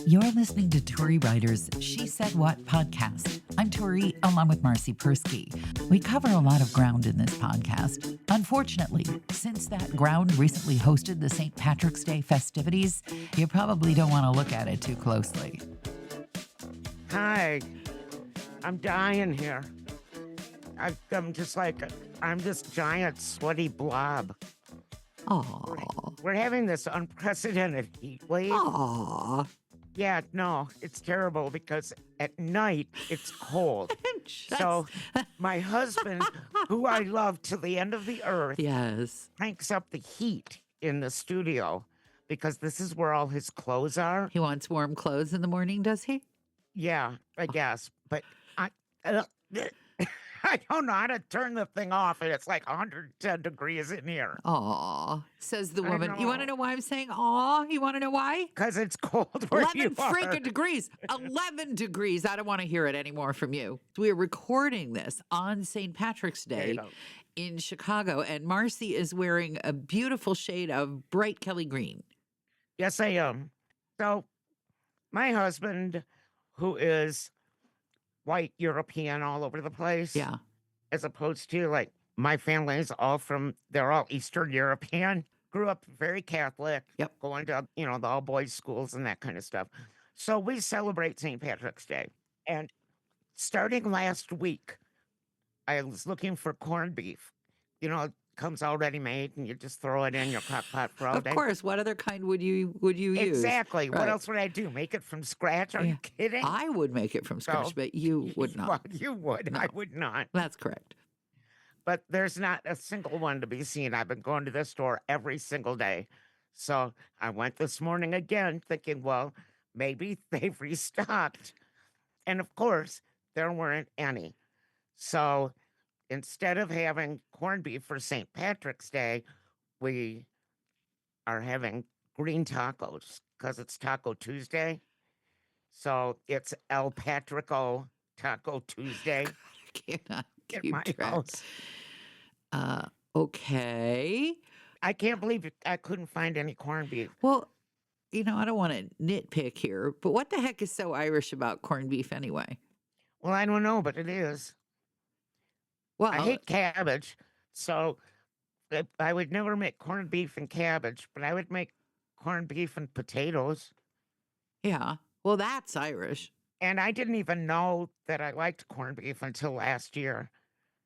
You're listening to Tori Writer's She Said What podcast. I'm Tori, along with Marcy Persky. We cover a lot of ground in this podcast. Unfortunately, since that ground recently hosted the St. Patrick's Day festivities, you probably don't want to look at it too closely. Hi, I'm dying here. I'm this giant sweaty blob. Oh, We're having this unprecedented heat wave. oh. Yeah, no, it's terrible because at night it's cold. So my husband, who I love to the end of the earth, Yes. cranks up the heat in the studio because this is where all his clothes are. He wants warm clothes in the morning, does he? Yeah, I guess. But I don't know how to turn the thing off, and it's like 110 degrees in here. Aw, says the I woman. You want to know. know why I'm saying aw? You want to know why? Because it's cold where 11 you are. freaking degrees. 11 degrees. I don't want to hear it anymore from you. We are recording this on St. Patrick's Day Potato. in Chicago, and Marcy is wearing a beautiful shade of bright Kelly green. Yes, I am. So my husband, who is white European all over the place, Yeah. as opposed to like my family is they're all Eastern European, grew up very Catholic, Yep. going to, the all boys schools and that kind of stuff. So we celebrate St. Patrick's Day. And starting last week, I was looking for corned beef. It comes already made and you just throw it in your crock pot for all Of day. course. What other kind would you use? Exactly. What Right. else would I do? Make it from scratch? Are Yeah. you kidding? I would make it from scratch, So- but you would Well, not. you would. No. I would not. That's correct. But there's not a single one to be seen. I've been going to this store every single day. So I went this morning again thinking, well, maybe they've restocked. And of course, there weren't any. So instead of having corned beef for St. Patrick's Day, we are having green tacos because it's Taco Tuesday. So it's El Patrico Taco Tuesday I cannot at keep my track. house. Okay. I can't believe I couldn't find any corned beef. Well, I don't want to nitpick here, but what the heck is so Irish about corned beef anyway? Well, I don't know, but it is. Well, I hate cabbage, so I would never make corned beef and cabbage, but I would make corned beef and potatoes. yeah. Well, that's Irish. And I didn't even know that I liked corned beef until last year.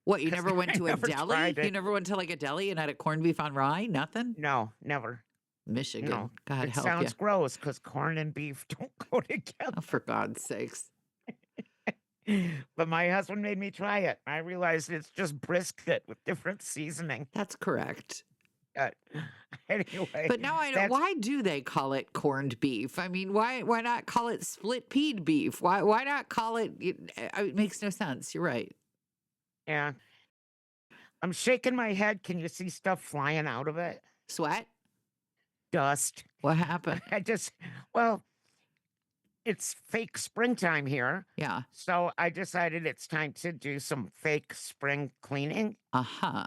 What, you 'Cause never went I to a never deli? tried You it. never went to like a deli and had a corned beef on rye? Nothing? No, never. Michigan. No. God It help sounds you. gross because corn and beef don't go together. Oh, for God's sakes. But my husband made me try it. I realized it's just brisket with different seasoning. That's correct. Anyway, But now I know that's- why do they call it corned beef? I mean, why not call it split peed beef? Why not call it? It makes no sense. You're right. Yeah. I'm shaking my head. Can you see stuff flying out of it? Sweat? Dust. What happened? It's fake springtime here. Yeah. So I decided it's time to do some fake spring cleaning. Uh-huh.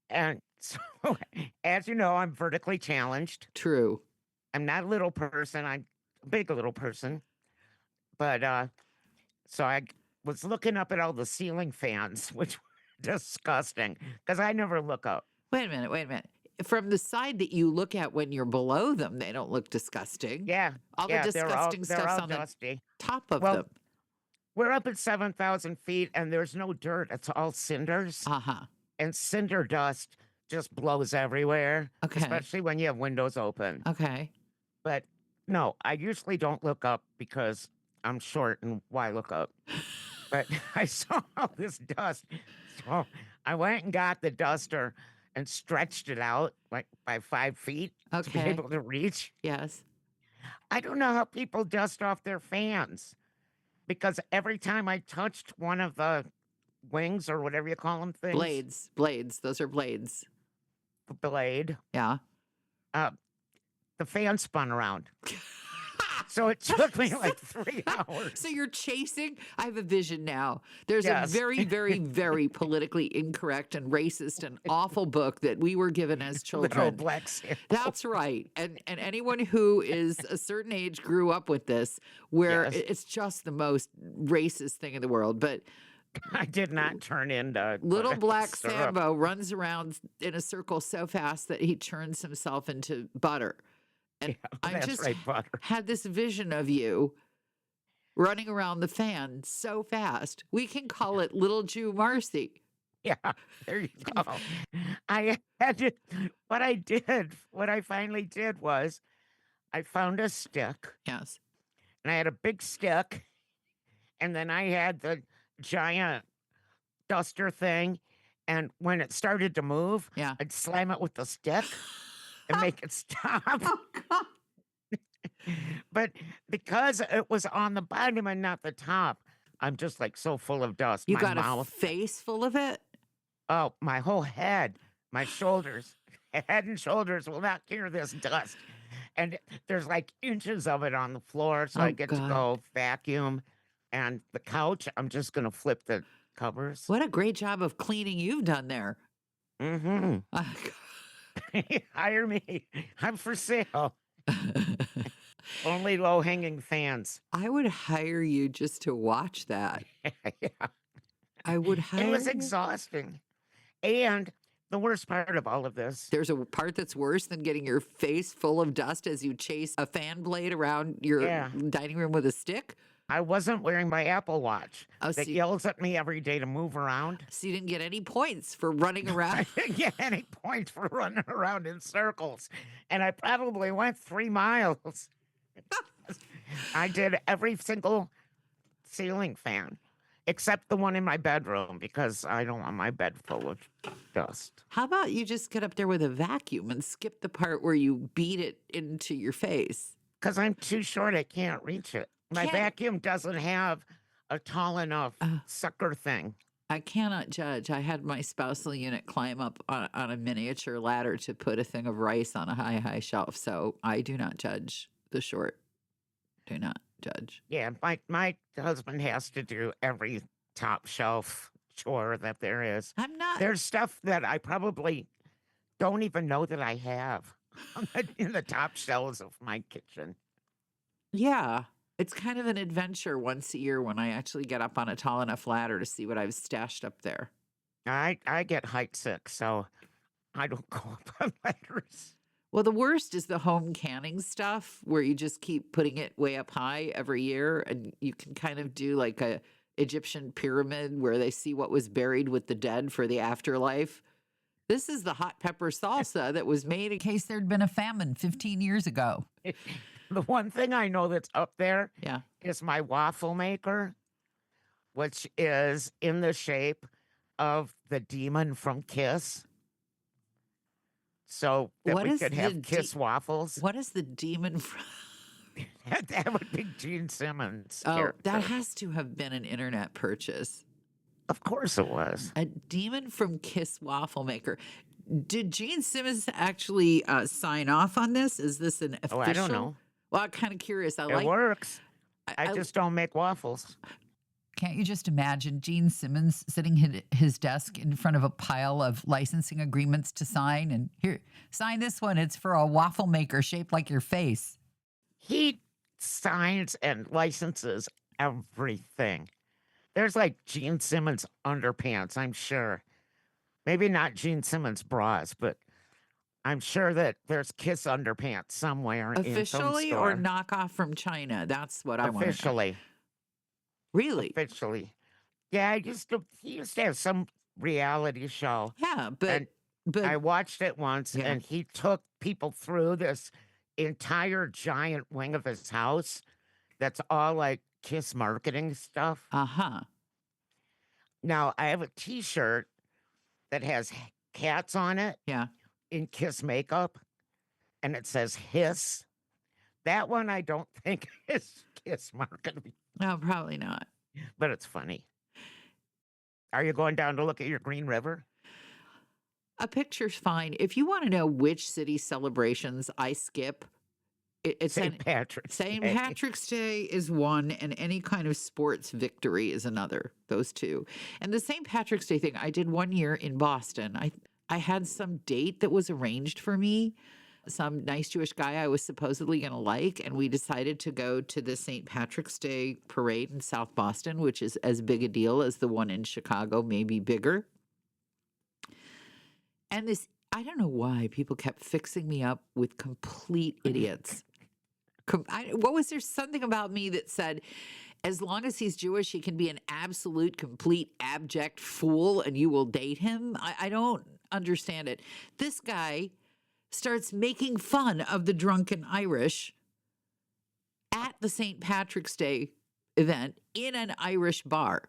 And so, as you know, I'm vertically challenged. True. I'm not a little person. I'm a big little person. But so I was looking up at all the ceiling fans, which were disgusting because I never look up. Wait a minute. From the side that you look at when you're below them, they don't look disgusting. Yeah. All the yeah, disgusting they're stuff's all on the dusty. top of Well, them. We're up at 7,000 feet and there's no dirt. It's all cinders. Uh-huh. And cinder dust just blows everywhere, Okay. especially when you have windows open. Okay. But no, I usually don't look up because I'm short and why look up? But I saw all this dust. So I went and got the duster and stretched it out like by 5 feet to be Okay. able to reach. Yes. I don't know how people dust off their fans because every time I touched one of the wings or whatever you call them things, Blades. Those are blades. the blade, Yeah. the fan spun around. So it took me like 3 hours. So you're chasing. I have a vision now. There's a Yes. very, very, very politically incorrect and racist and awful book that we were given as Little children. black sandal. That's right. And anyone who is a certain age grew up with this, where Yes. it's just the most racist thing in the world. But I did not turn into little black syrup. Sambo runs around in a circle so fast that he turns himself into butter. And Yeah, I that's just right, butter. had this vision of you running around the fan so fast. We can call it Little Jew Marcy. Yeah, there you go. I had to, what I finally did was I found a stick Yes. and I had a big stick and then I had the giant duster thing. And when it started to move, Yeah. I'd slam it with the stick and make it stop. Oh, God. But because it was on the bottom and not the top, I'm just like so full of dust. You My got a mouth, face full of it? oh, my whole head, my shoulders, head and shoulders will not carry this dust. And there's like inches of it on the floor. So Oh, I get to God. go vacuum. And the couch, I'm just going to flip the covers. What a great job of cleaning you've done there. Mm-hmm. Oh, Hire me. I'm for sale. God. Only low hanging fans. I would hire you just to watch that. Yeah. I would It hire was you. exhausting. And the worst part of all of this, There's a part that's worse than getting your face full of dust as you chase a fan blade around your Yeah. dining room with a stick. I wasn't wearing my Apple Watch Oh, that so, yells at me every day to move around. so you didn't get any points for running I around. didn't get any points for running around in circles. And I probably went 3 miles. I did every single ceiling fan except the one in my bedroom because I don't want my bed full of dust. How about you just get up there with a vacuum and skip the part where you beat it into your face? Because I'm too short, I can't reach it. My Can't- vacuum doesn't have a tall enough Uh. sucker thing. I cannot judge. I had my spousal unit climb up on a miniature ladder to put a thing of rice on a high shelf. So I do not judge the short. Do not judge. Yeah, my husband has to do every top shelf chore that there is. I'm not. There's stuff that I probably don't even know that I have in the top shelves of my kitchen. Yeah. It's kind of an adventure once a year when I actually get up on a tall enough ladder to see what I've stashed up there. I get height sick, so I don't go up on ladders. Well, the worst is the home canning stuff where you just keep putting it way up high every year and you can kind of do like a Egyptian pyramid where they see what was buried with the dead for the afterlife. This is the hot pepper salsa that was made in case there'd been a famine 15 years ago. The one thing I know that's up there Yeah. is my waffle maker, which is in the shape of the demon from Kiss. So that What we is could the have Kiss waffles. What is the demon from? That would be Gene Simmons. Oh, character. that has to have been an internet purchase. Of course it was. A demon from Kiss waffle maker. Did Gene Simmons actually sign off on this? Is this an official? Oh, I don't know. Well, I'm kind of curious. It works. I I- just don't make waffles. Can't you just imagine Gene Simmons sitting at his desk in front of a pile of licensing agreements to sign? And here, sign this one. It's for a waffle maker shaped like your face. He signs and licenses everything. There's like Gene Simmons underpants, I'm sure. Maybe not Gene Simmons bras, but I'm sure that there's Kiss underpants somewhere in some Officially store. or knockoff from China? That's what I want to know. Officially. Really? Officially. Yeah, he used to have some reality show. Yeah, but And but I watched it once, Yeah. and he took people through this entire giant wing of his house that's all like Kiss marketing stuff. uh-huh. Now, I have a T-shirt that has cats on it Yeah. in Kiss makeup, and it says Hiss. That one I don't think is Kiss marketing, No, probably not. but it's funny. Are you going down to look at your Green River? A picture's fine. If you want to know which city celebrations I skip, It's St. Patrick's St. Day. Patrick's Day is one, and any kind of sports victory is another. Those two. And the St. Patrick's Day thing, I did one year in Boston. I had some date that was arranged for me, some nice Jewish guy I was supposedly going to like, and we decided to go to the St. Patrick's Day parade in South Boston, which is as big a deal as the one in Chicago, maybe bigger. And this, I don't know why people kept fixing me up with complete idiots. What was there something about me that said, as long as he's Jewish, he can be an absolute, complete, abject fool and you will date him? I don't understand it. This guy starts making fun of the drunken Irish at the St. Patrick's Day event in an Irish bar.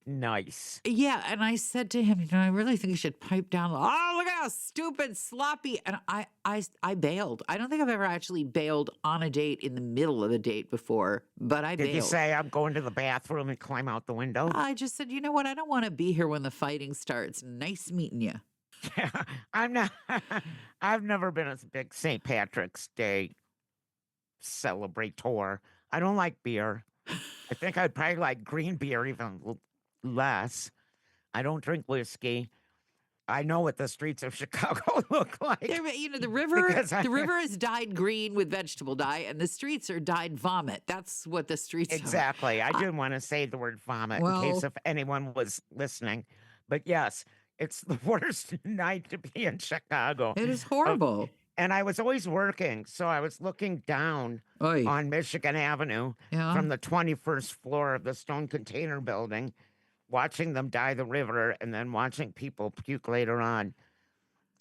Nice. Yeah, and I said to him, I really think you should pipe down. Oh, look how stupid, sloppy. And I bailed. I don't think I've ever actually bailed on a date in the middle of a date before, but I bailed. Did you say I'm going to the bathroom and climb out the window? I just said, you know what? I don't want to be here when the fighting starts. Nice meeting you. I'm not. I've never been a big St. Patrick's Day celebrator. I don't like beer. I think I'd probably like green beer even less. I don't drink whiskey. I know what the streets of Chicago look like. The river, the river is dyed green with vegetable dye, and the streets are dyed vomit. That's what the streets exactly. I didn't want to say the word vomit in case if anyone was listening, but yes, it's the worst night to be in Chicago. It is horrible. And I was always working, so I was looking down on Michigan Avenue from the 21st floor of the Stone Container Building, watching them dye the river and then watching people puke later on.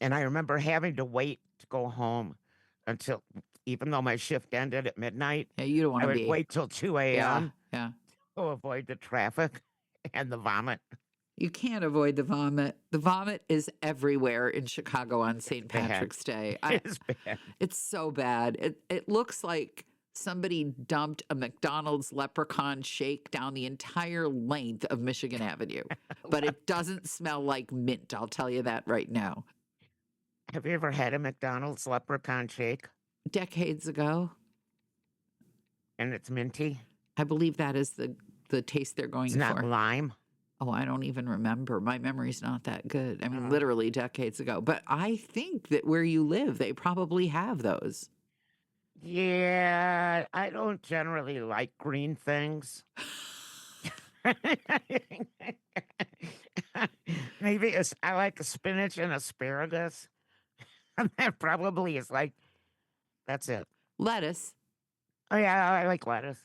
And I remember having to wait to go home until, even though my shift ended at midnight, you don't want to I would wait till 2 a.m. to avoid the traffic and the vomit. You can't avoid the vomit. The vomit is everywhere in Chicago on St. Patrick's Day. It's bad. It's so bad. It looks like somebody dumped a McDonald's leprechaun shake down the entire length of Michigan Avenue. But it doesn't smell like mint, I'll tell you that right now. Have you ever had a McDonald's leprechaun shake? Decades ago. And it's minty? I believe that is the taste they're going for. It's not lime? Oh, I don't even remember. My memory's not that good. I mean, literally decades ago. But I think that where you live, they probably have those. Yeah, I don't generally like green things. Maybe I like spinach and asparagus. And that probably is like, that's it. Lettuce. Oh, yeah, I like lettuce.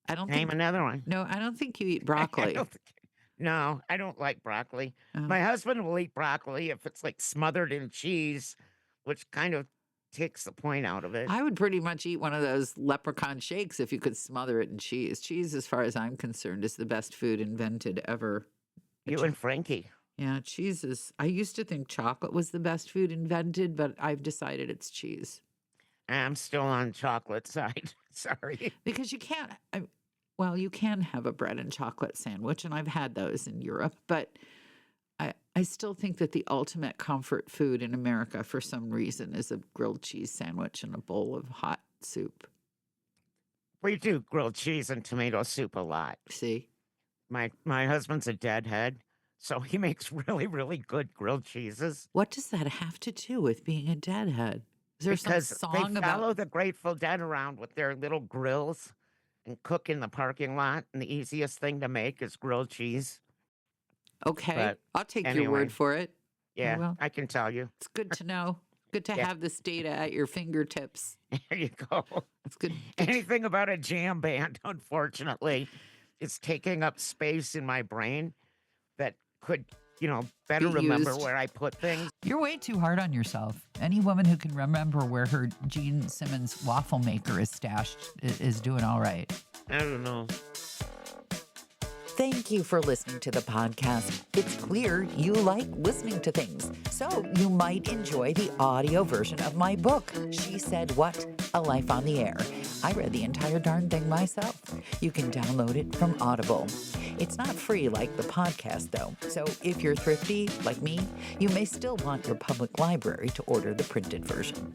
I don't Name another one. No, I don't think you eat broccoli. No, I don't like broccoli. My husband will eat broccoli if it's like smothered in cheese, which kind of takes the point out of it. I would pretty much eat one of those leprechaun shakes if you could smother it in cheese. Cheese, as far as I'm concerned, is the best food invented ever. You and Frankie. Yeah, cheese is. I used to think chocolate was the best food invented, but I've decided it's cheese. I'm still on chocolate side. Sorry. Because you can't. Well, you can have a bread and chocolate sandwich, and I've had those in Europe, but I still think that the ultimate comfort food in America, for some reason, is a grilled cheese sandwich and a bowl of hot soup. We do grilled cheese and tomato soup a lot. See? My husband's a deadhead, so he makes really, really good grilled cheeses. What does that have to do with being a deadhead? Is there because some song they follow about the Grateful Dead around with their little grills and cook in the parking lot, and the easiest thing to make is grilled cheese. Okay, But I'll take your anyway, word for it. Yeah, well, I can tell you. it's good to know. Good to Yeah. have this data at your fingertips. There you go. It's good. Anything about a jam band, unfortunately, is taking up space in my brain that could, better Be remember used. where I put things. You're way too hard on yourself. Any woman who can remember where her Gene Simmons waffle maker is stashed is doing all right. I don't know. Thank you for listening to the podcast. It's clear you like listening to things, so you might enjoy the audio version of my book, She Said What? A Life on the Air. I read the entire darn thing myself. You can download it from Audible. It's not free like the podcast, though, so if you're thrifty, like me, you may still want your public library to order the printed version.